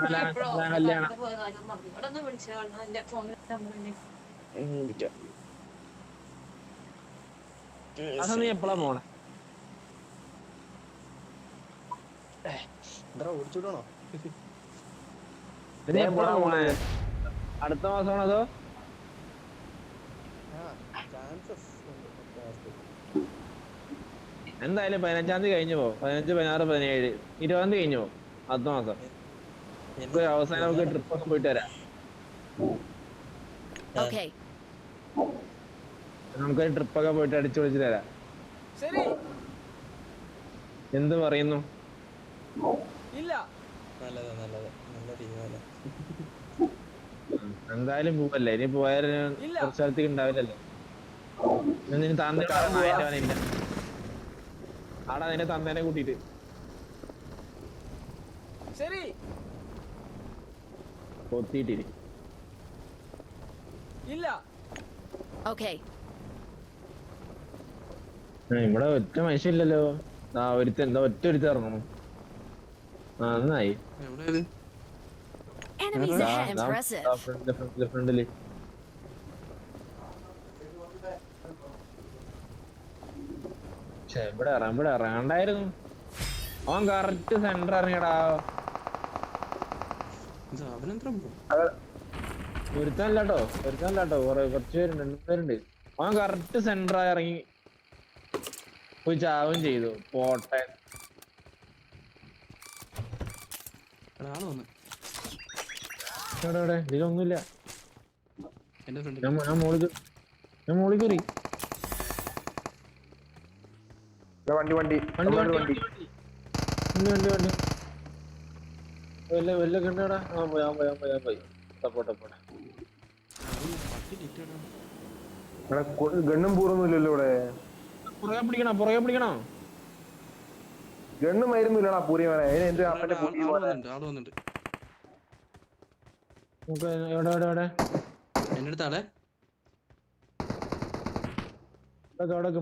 കല്യാണം. അത് നീ എപ്പോഴാ പോണേ? ഓടിച്ചോടണോ? നീ എപ്പോഴാ പോണേ? അടുത്ത മാസമാണോ അതോ? എന്തായാലും 15-ാം തീയതി കഴിഞ്ഞു പോ. 15, 16, 17, 20-ാം തീയതി കഴിഞ്ഞു പോ. അടുത്ത മാസം അവസാനം നമുക്ക് ട്രിപ്പ് ഒക്കെ പോയിട്ട് വരാം. നമുക്ക് ട്രിപ്പൊക്കെ പോയിട്ട് അടിച്ചു പൊളിച്ച് തരാം. എന്ത് പറയുന്നു? ഇല്ല. നല്ലതാ നല്ലതാ, നല്ല തീരുമാനം. എന്തായാലും പോവല്ലേ? ഇനി പോയാലും കുറച്ച് സ്ഥലത്തേക്ക് ഉണ്ടാവില്ലല്ലോ. നിന്റെ തന്തേനെ ആടാ, നിന്റെ തന്തേനെ കൂട്ടിട്ട് ശരി കൊത്തിയിട്ടിരി. ഇല്ല. ഇവിടെ ഒറ്റ മനുഷ്യല്ലല്ലോ. ആ ഒരുത്ത എന്താ ഒറ്റ ഇറങ്ങണം. ആ നന്നായി. ഫ്രണ്ടില് ഇവിടെ ഇറങ്ങണ്ടായിരുന്നു. അവൻ കറക്റ്റ് സെന്റർ ഇറങ്ങിയടാ. ഒരുത്തനല്ലാട്ടോ കുറച്ച് പേരുണ്ട്, 2 പേരുണ്ട്. അവൻ കറക്റ്റ് സെന്റർ ഇറങ്ങി പോയി ചാവും ചെയ്തു. പോട്ടെ. ഇതിലൊന്നുമില്ല. ഞാൻ മോളിൽ കയറി. വണ്ടി വല്ല കണ്ടാടാ. പോയി സപ്പോട്ടെ. ഗണ്ണും പൂറൊന്നുമില്ലല്ലോ ഇവിടെ. പുറകെ പിടിക്കണോ? ഗണ്ണും മരുന്നില്ലടാ പൂരിമാനെ. എന്റെ അടുത്താളെ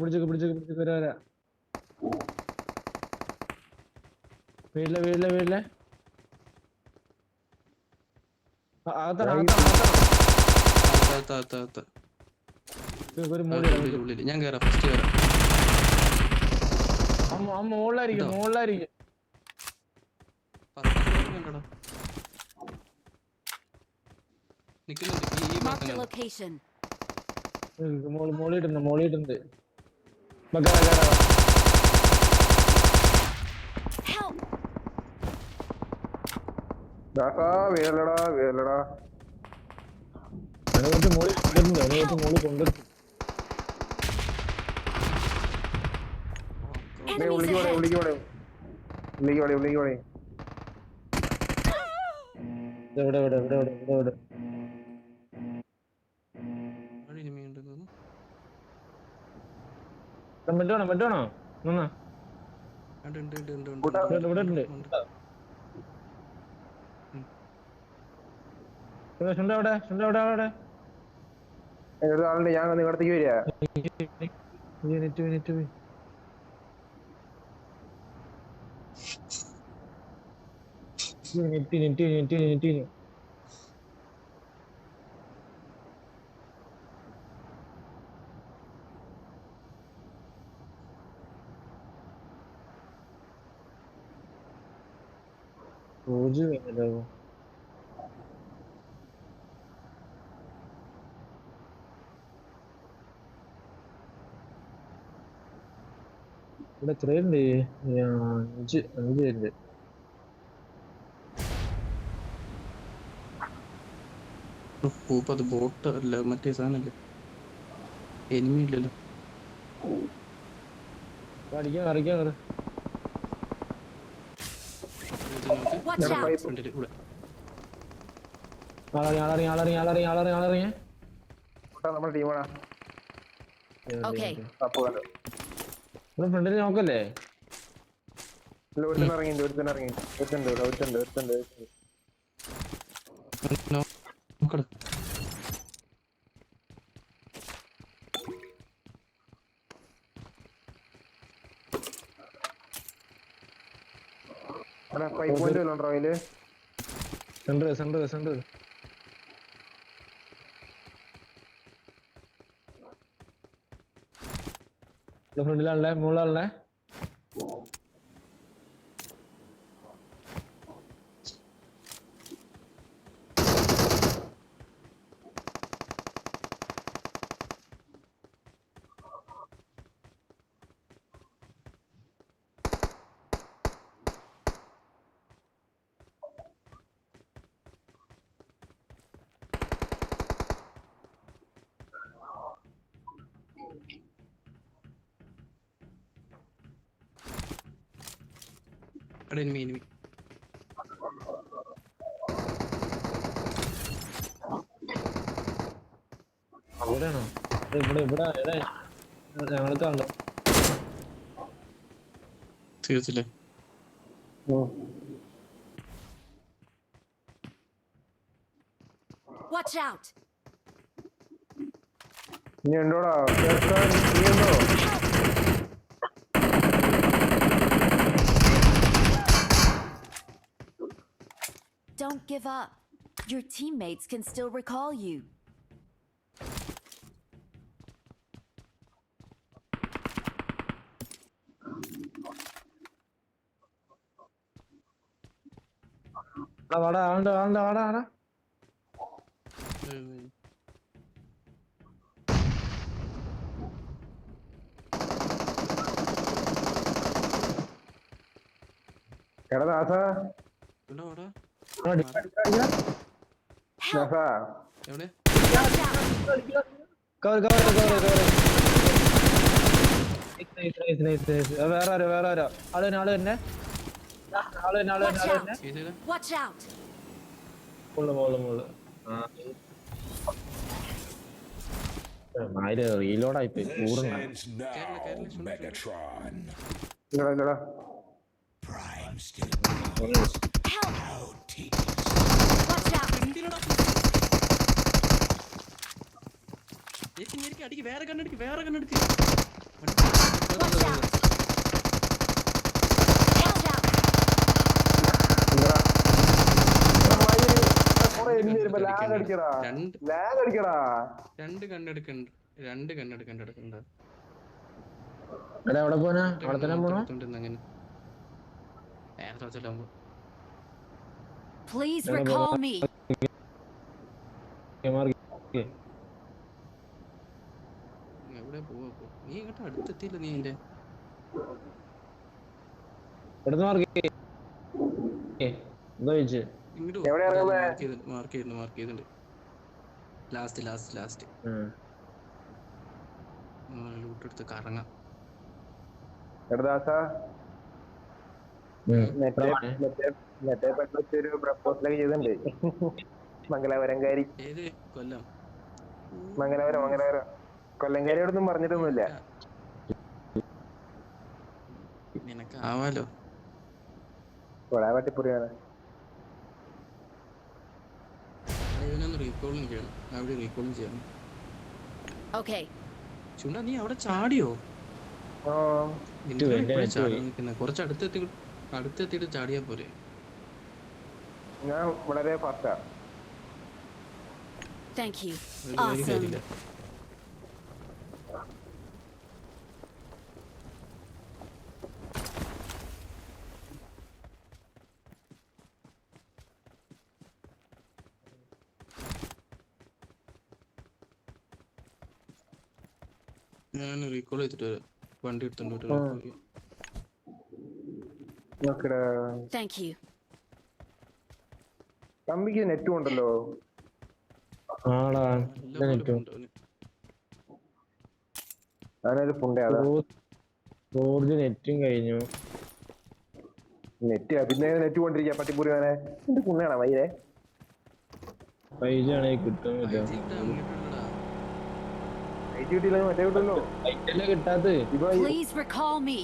പിടിച്ചൊക്കെ വരാ. വീട്ടിലെ ഞാൻ കേറാം. ഫസ്റ്റ് കേറാം. മോളിലായിരിക്കും. മോളിട്ടുണ്ട്. വേലടാ മോളിൽ കൊണ്ടുവരും. ഉള്ളിക്ക് ഇവിടെ മെറ്റാണോ? അവിടെ ആളുണ്ട്. ഞാൻ നിങ്ങളടത്തേക്ക് വരിക. നെറ്റ് ഇവിടെ എത്രയുണ്ട്? 5 പേരുണ്ട്. അത് ബോട്ട് അല്ല, മറ്റേ സാധനല്ലേ, എനിമി ഇല്ലല്ലോ. കളിക്കാൻ നമ്മുടെ ടീമാണാ. ഫ്രണ്ടിൽ നോക്കല്ലേ? ഒരുത്തൻ പൈപ്പ് പോയിന്റ് വല്ലോണ്ടോ അതില്? സെൻറ്റർ ഫ്രണ്ടിലാണല്ലേ മുകളിലാണല്ലേ അവിടെ എനിമി അവിടെയാണോ ഇവിടെ ഞങ്ങൾക്കാണല്ലോ തീർച്ചല്ലേ Watch out! ഇനി ഉണ്ടോടാ കേൾക്കാൻ നീ ഉണ്ടോ Don't give up. Your teammates can still recall you. വാടാ ആടാ എടാ ദാസ എവിടെ Help! ദാസ എവിടെ Watch out! കവർ വേറെ ആരോ ആള് തന്നെ ചെയ്തേരാ Watch out! മുകളില് റീലോഡായി പോയി കൂറുന്ന Descends now, Megatron. ഇങ്ങടാ Prime still Help! out. Take it. Watch out! അടിക്ക് വേറെ കണ്ണെടുക്ക് Watch out! Watch out! ഇങ്ങടാ കുറെ എന്ത് വരുമ്പോ ലാഗ് അടിക്കടാ രണ്ട് കണ്ണെടുക്കണ്ട എടാ എവിടെ പോനാ അവിടെ തന്നെ പോണോ അങ്ങനെ വേറെ സ്ഥലത്താകുമ്പോ Please recall me. എവിടെ പോവാ നീ ഇങ്ങോട്ട് അടുത്തെത്തിയില്ല നീ എന്റെ എവിടുന്ന് മാർക്ക് എന്താ ചോദിച്ചു ഇങ്ങോട്ട് എവിടെയാ ഇറങ്ങുന്നെ? മാർക്ക് ചെയ്തിട്ടുണ്ട് ലാസ്റ്റ് ലൂട്ടെടുത്ത് കറങ്ങാം എടാ ദാസ മറ്റേ പെട്ടെന്നൊരു പ്രപ്പോസലൊക്കെ ചെയ്തിട്ടുണ്ട് മംഗലാപുരംകാരി ഏത് കൊല്ലം മംഗലാപുരം കൊല്ലംകാരിയോടൊന്നും പറഞ്ഞിട്ടൊന്നുമില്ല നിനക്ക് ആവാലോ കൊടാ പട്ടിപ്പുറിയാണ് ഇതിനൊന്ന് റീകോളും ചെയ്യണം അവിടെ റീകോളും ചെയ്യണം Okay. ചുണ്ടാ നീ അവിടെ ചാടിയോ ആ ചാടി നിൽക്കുന്ന കുറച്ച് അടുത്തെത്തിയിട്ട് ചാടിയാ പോരെ ഞാൻ വളരെ ഫാസ്റ്റാ Thank you. ഒരു Awesome. കാര്യമില്ല ഞാൻ റീകോൾ ചെയ്തിട്ട് വരാം വണ്ടി എടുത്തോണ്ട് വരാം. നോക്കടാ Thank you. തമ്പിക്ക് നെറ്റും ഉണ്ടല്ലോ ആടാ നല്ലപോലെ നെറ്റും കൊണ്ടുപോകുന്നു. ഞാനൊരു പുണ്ടേ അതാ 4G നെറ്റും കഴിഞ്ഞു നെറ്റ് പിന്നെ നെറ്റ് കൊണ്ടിരിക്കാ പട്ടിപ്പുറിയാനെ എന്റെ പുണ്ണാണോ വൈരേ 5G ആണെങ്കിൽ കിട്ടും ഇത് ഇവിടെ അങ്ങോട്ടുള്ളടാ. നെറ്റ് കിട്ടിയില്ല മറ്റേ കിട്ടല്ലോ ലൈറ്റല്ലേ കിട്ടാത്ത ഇപ്പൊ Please recall me.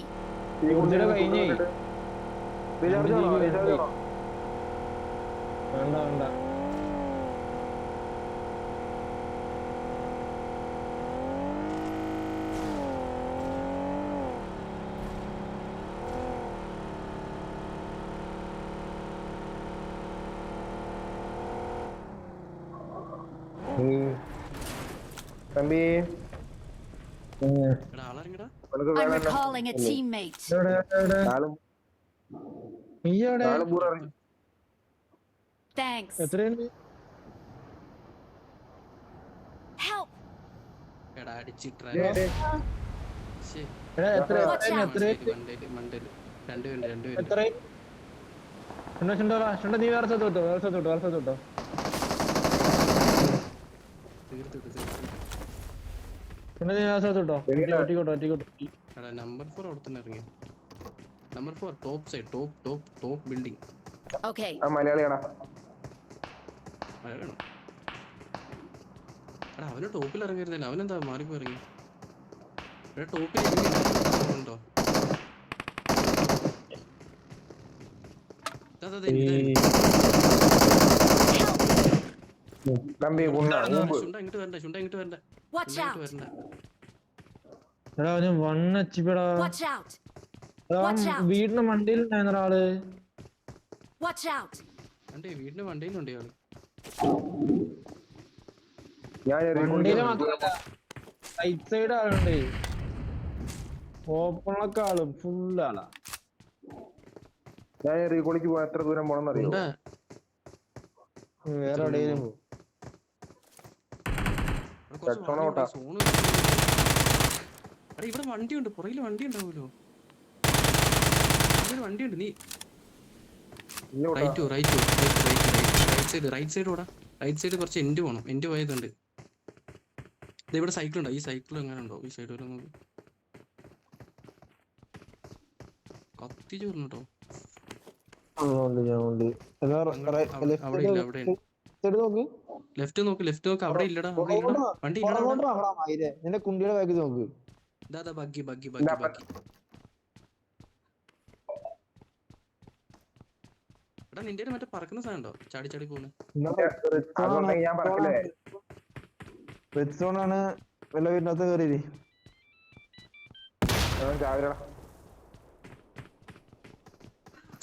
കൂടുതൽ കഴിഞ്ഞേ റീചാർജ് ആണോ റീചാർജ് ആണോ വേണ്ട തമ്പി എടാ ആളാരെങ്കിടാ ഉനക്ക് I'm വേണം recalling a teammate. നാളും നീ എവിടെ നാളും പൂറ Thanks. എത്രയുണ്ട്? Help! എടാ അടിച്ചിട്ടാ എടാ, എത്ര Watch out. മണ്ടേല് രണ്ടുപേരുണ്ട് എത്ര ചുണ്ട നീ വേറെ സ്ഥലത്ത് വിട്ടോ തീർത്തിട്ട് ചുണ്ട നീ വേറെ സ്ഥലത്ത് വിട്ടോ ഒറ്റിക്കോട്ടോ എടാ നമ്പർ 4 അവിടെ തന്നെ ഇറങ്ങി number 4 top side top building Okay. ആ മലയാളിയാടാ വേണം എടാ അവന് ടോപ്പിൽ ഇറങ്ങിയിരുന്നില്ല അവനെന്താ മാറിപ്പോ ഇറങ്ങി എടാ ടോപ്പിൽ ഉണ്ടോ തമ്പി കുണ്ണ ഊമ്പ് ചുണ്ട ഇങ്ങോട്ട് വരണ്ട Watch out! വരണ്ട എടാ അവന് 1 HP ടാ. Watch out! എടാ, Watch out. വീടിന്റെ മണ്ടിയിലുണ്ടായിരുന്ന ഒരാള്. Watch out! വീടിന്റെ വണ്ടിയിലുണ്ട് ഇയാള് ഞാൻ വണ്ടിയില് മാത്രല്ല റൈറ്റ് സൈഡ് ആളുണ്ട്. ഓപ്പണൊക്കെ ആളും ഫുൾ ആളാ. ഞാൻ റീകോളിക്ക് പോകാൻ എത്ര ദൂരം പോണെന്ന് അറിയോ ചുണ്ട വേറെ എവിടെയും പോകും. രക്ഷണോട്ടാ. എടാ ഇവിടെ വണ്ടിയുണ്ട് പുറകില് വണ്ടി ഉണ്ടാവുമല്ലോ വണ്ടിയുണ്ട് നീ റൈറ്റ് സൈഡ് ഓടാ റൈറ്റ് സൈഡ് കുറച്ച് എൻഡ് പോണം എൻഡ് പോയതുണ്ട് ഇത് ഇവിടെ സൈക്കിൾ ഉണ്ടോ ഈ സൈക്കിൾ എങ്ങനെ ഉണ്ടോ ഈ സൈഡ് വരെ നോക്ക് കത്തി ചോർന്നു കേട്ടോ അവിടെ ഇല്ല അവിടെ ലെഫ്റ്റ് നോക്ക് അവിടെ ഇല്ലടാ വണ്ടി ഇല്ലടാ നിന്റെ കുണ്ടിയുടെ ബാഗ് നോക്ക്. ഇതാ ബഗ്ഗി എടാ നിന്റെ മറ്റേ പറക്കുന്ന സാധനം ഉണ്ടോ ചാടി പോകുന്നത് അതുകൊണ്ടെങ്കിൽ ഞാൻ പറഞ്ഞില്ലേ റെഡ് സോൺ ആണ്. വല്ല വീടിനകത്ത് കയറി ചാവിരടാ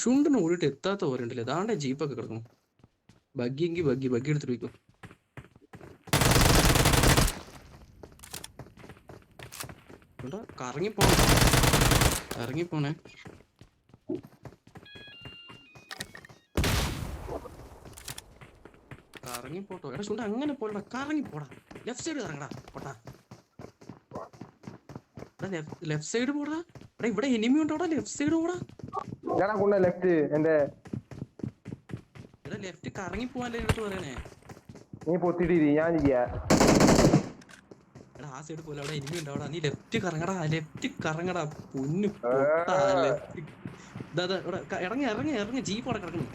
ചുണ്ടിന് ഓടിയിട്ട് എത്താത്ത ഓരണ്ടല്ലേ അതാണ്ട് ജീപ്പൊക്കെ കിടക്കണം ബഗ്ഗി എടുത്തിട്ട് പോയിക്കോ ഇറങ്ങിപ്പോണേ കറങ്ങിപ്പോട്ടോ എടാ ചുണ്ട അങ്ങനെ പോടാ കറങ്ങിപ്പോടാ ലെഫ്റ്റ് സൈഡ് കറങ്ങടാ പോട്ടാ ലെഫ്റ്റ് സൈഡ് പോടാ എടാ ഇവിടെ എനിമി ഉണ്ടോടാ ലെഫ്റ്റ് സൈഡ് പോടാ ഞാൻ കൊണ്ട ലെഫ്റ്റ് എന്റെ എടാ ലെഫ്റ്റ് കറങ്ങി പോവാല്ലേ എടുത്ത് പറയണേ നീ പൊത്തിട്ടിരി ഞാൻ ചെയ്യാ എടാ ആ സൈഡ് പോലെ അവിടെ എനിമി ഉണ്ടാവടാ നീ ലെഫ്റ്റ് കറങ്ങടാ പൊന്നു ലെഫ്റ്റ് ഇറങ്ങി ജീപ്പ് അവിടെ കിടക്കുന്നു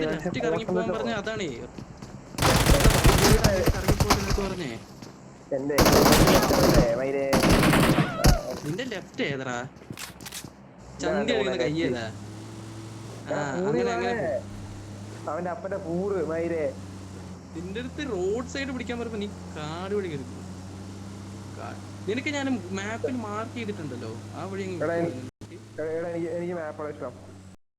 ലെഫ്റ്റ് കറങ്ങി പോകാൻ പറഞ്ഞ അതാണേ കറങ്ങി പോകാൻ പറഞ്ഞേ എന്റെ നിന്റെ ലെഫ്റ്റ് ഏതടാ ചന്തി അറിയുന്ന കയ്യേതാ അങ്ങനെ അവന്റെ അപ്പന്റെ പൂറ് മൈരേ നിന്റെ അടുത്ത് റോഡ് സൈഡ് പിടിക്കാൻ പറയുമ്പോ നീ കാട് വഴി കയറി നിനക്ക് ഞാൻ മാപ്പിൽ മാർക്ക് ചെയ്തിട്ടുണ്ടല്ലോ ആ വഴി എനിക്ക് മാപ്പാണ് ഇഷ്ടം